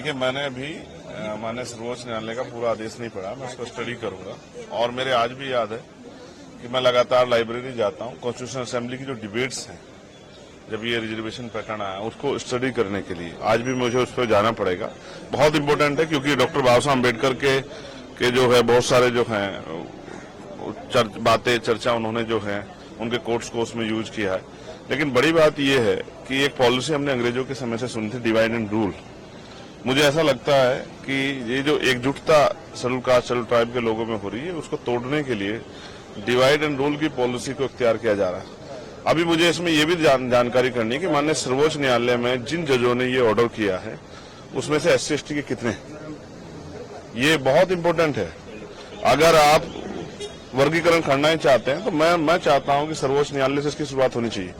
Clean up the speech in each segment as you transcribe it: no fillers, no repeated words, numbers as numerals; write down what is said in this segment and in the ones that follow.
देखिए, मैंने अभी माननीय सर्वोच्च न्यायालय का पूरा आदेश नहीं पढ़ा, मैं उसको स्टडी करूंगा। और मेरे आज भी याद है कि मैं लगातार लाइब्रेरी जाता हूं, कॉन्स्टिट्यूशनल असेंबली की जो डिबेट्स हैं, जब ये रिजर्वेशन पैटर्न आया उसको स्टडी करने के लिए आज भी मुझे उस पर जाना पड़ेगा। बहुत इंपॉर्टेंट है, क्योंकि डॉक्टर बाबा साहब अम्बेडकर के जो है बहुत सारे जो हैं बातें चर्चा उन्होंने जो है उनके कोर्ट्स को उसमें यूज किया है। लेकिन बड़ी बात यह है कि एक पॉलिसी हमने अंग्रेजों के समय से सुनी थी, डिवाइड एंड रूल। मुझे ऐसा लगता है कि ये जो एकजुटता शेड्यूल कास्ट शेड्यूल ट्राइब के लोगों में हो रही है, उसको तोड़ने के लिए डिवाइड एंड रूल की पॉलिसी को इख्तियार किया जा रहा है। अभी मुझे इसमें यह भी जानकारी करनी है कि माननीय सर्वोच्च न्यायालय में जिन जजों ने ये ऑर्डर किया है उसमें से SC/ST के कितने, ये बहुत इंपॉर्टेंट है। अगर आप वर्गीकरण करना ही चाहते हैं तो मैं चाहता हूं कि सर्वोच्च न्यायालय से इसकी शुरुआत होनी चाहिए।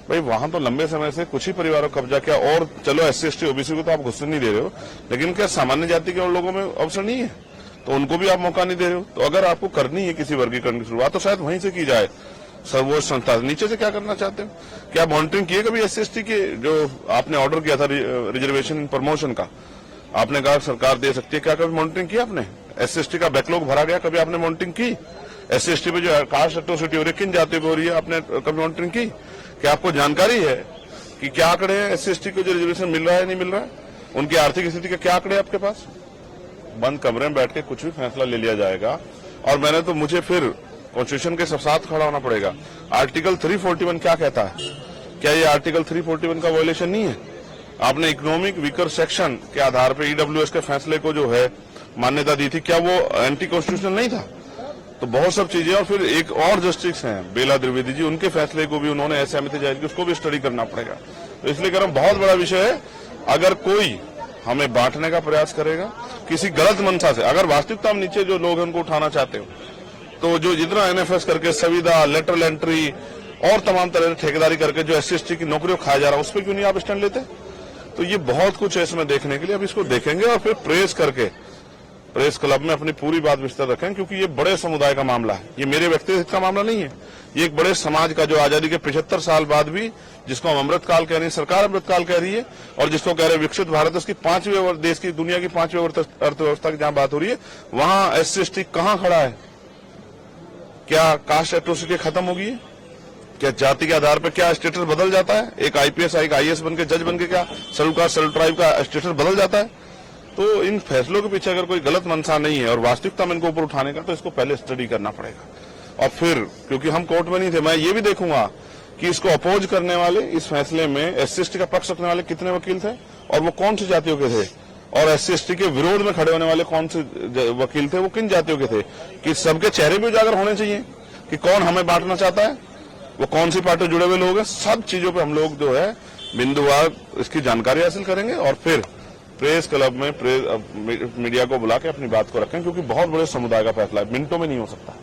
भाई, वहां तो लंबे समय से कुछ ही परिवारों को कब्जा किया, और चलो SC/ST OBC को तो आप घुसने नहीं दे रहे हो, लेकिन क्या सामान्य जाति के और लोगों में अवसर नहीं है, तो उनको भी आप मौका नहीं दे रहे हो। तो अगर आपको करनी है किसी वर्गीकरण की शुरुआत तो शायद वहीं से की जाए, सर्वोच्च संस्था। नीचे से क्या करना चाहते हो? क्या मॉनिटरिंग किए कभी SC/ST के जो आपने ऑर्डर किया था रिजर्वेशन प्रमोशन का, आपने कहा सरकार दे सकती है, क्या कभी मॉनिटरिंग किया आपने? SC/ST का बैकलॉग भरा गया, कभी आपने मॉनिटरिंग की? SC/ST पे जो कास्ट एट्रोसिटी हो रही है, किन जातियों पे हो रही है, आपने कभी मॉनिटरिंग की? क्या आपको जानकारी है कि क्या आंकड़े हैं SC/ST को जो रिजर्वेशन मिल रहा है नहीं मिल रहा है, उनकी आर्थिक स्थिति के क्या आंकड़े आपके पास? बंद कमरे में बैठ के कुछ भी फैसला ले लिया जाएगा। और मुझे फिर कॉन्स्टिट्यूशन के साथ खड़ा होना पड़ेगा। आर्टिकल 341 क्या कहता है? क्या ये आर्टिकल 341 का वायलेशन नहीं है? आपने इकोनॉमिक वीकर सेक्शन के आधार पर EWS के फैसले को जो है मान्यता दी थी, क्या वो एंटी कॉन्स्टिट्यूशनल नहीं था? तो बहुत सब चीजें। और फिर एक और जस्टिस हैं बेला द्विवेदी जी, उनके फैसले को भी उन्होंने असहमति जाहिर की, उसको भी स्टडी करना पड़ेगा। तो इसलिए कह रहा हूं, बहुत बड़ा विषय है। अगर कोई हमें बांटने का प्रयास करेगा किसी गलत मंशा से, अगर वास्तविकता में नीचे जो लोग हैं उनको उठाना चाहते हो, तो जो जितना NFS करके संविदा, लेटरल एंट्री और तमाम तरह की ठेकेदारी करके जो SC/ST की नौकरियों खाया जा रहा है, उस पर क्यों नहीं आप स्टैंड लेते? तो ये बहुत कुछ है इसमें देखने के लिए। अब इसको देखेंगे और फिर प्रेस करके प्रेस क्लब में अपनी पूरी बात विस्तार रखें, क्योंकि ये बड़े समुदाय का मामला है, ये मेरे व्यक्तिगत का मामला नहीं है। ये एक बड़े समाज का, जो आजादी के 75 साल बाद भी, जिसको हम अमृतकाल कह रहे हैं, सरकार अमृतकाल कह रही है, और जिसको कह रहे हैं विकसित भारत, उसकी 5वीं देश की, दुनिया की 5वीं अर्थव्यवस्था की जहां बात हो रही है, वहां SC/ST कहां खड़ा है? क्या कास्ट एट्रोसिटी खत्म होगी? क्या जाति के आधार पर क्या स्टेटस बदल जाता है? एक IPS एक IAS बन के, जज बन के क्या शेड्यूल कास्ट शेड्यूल ट्राइब का स्टेटस बदल जाता है? तो इन फैसलों के पीछे अगर कोई गलत मंशा नहीं है और वास्तविकता में इनको ऊपर उठाने का, तो इसको पहले स्टडी करना पड़ेगा। और फिर, क्योंकि हम कोर्ट में नहीं थे, मैं ये भी देखूंगा कि इसको अपोज करने वाले, इस फैसले में SC/ST का पक्ष रखने वाले कितने वकील थे और वो कौन सी जातियों के थे, और SC/ST के विरोध में खड़े होने वाले कौन से वकील थे, वो किन जातियों के थे, कि सबके चेहरे भी उजागर होने चाहिए कि कौन हमें बांटना चाहता है, वो कौन सी पार्टी जुड़े हुए लोग हैं। सब चीजों पे हम लोग जो है बिंदुवार इसकी जानकारी हासिल करेंगे और फिर प्रेस क्लब में मीडिया को बुला के अपनी बात को रखें, क्योंकि बहुत बड़े समुदाय का फैसला है, मिनटों में नहीं हो सकता।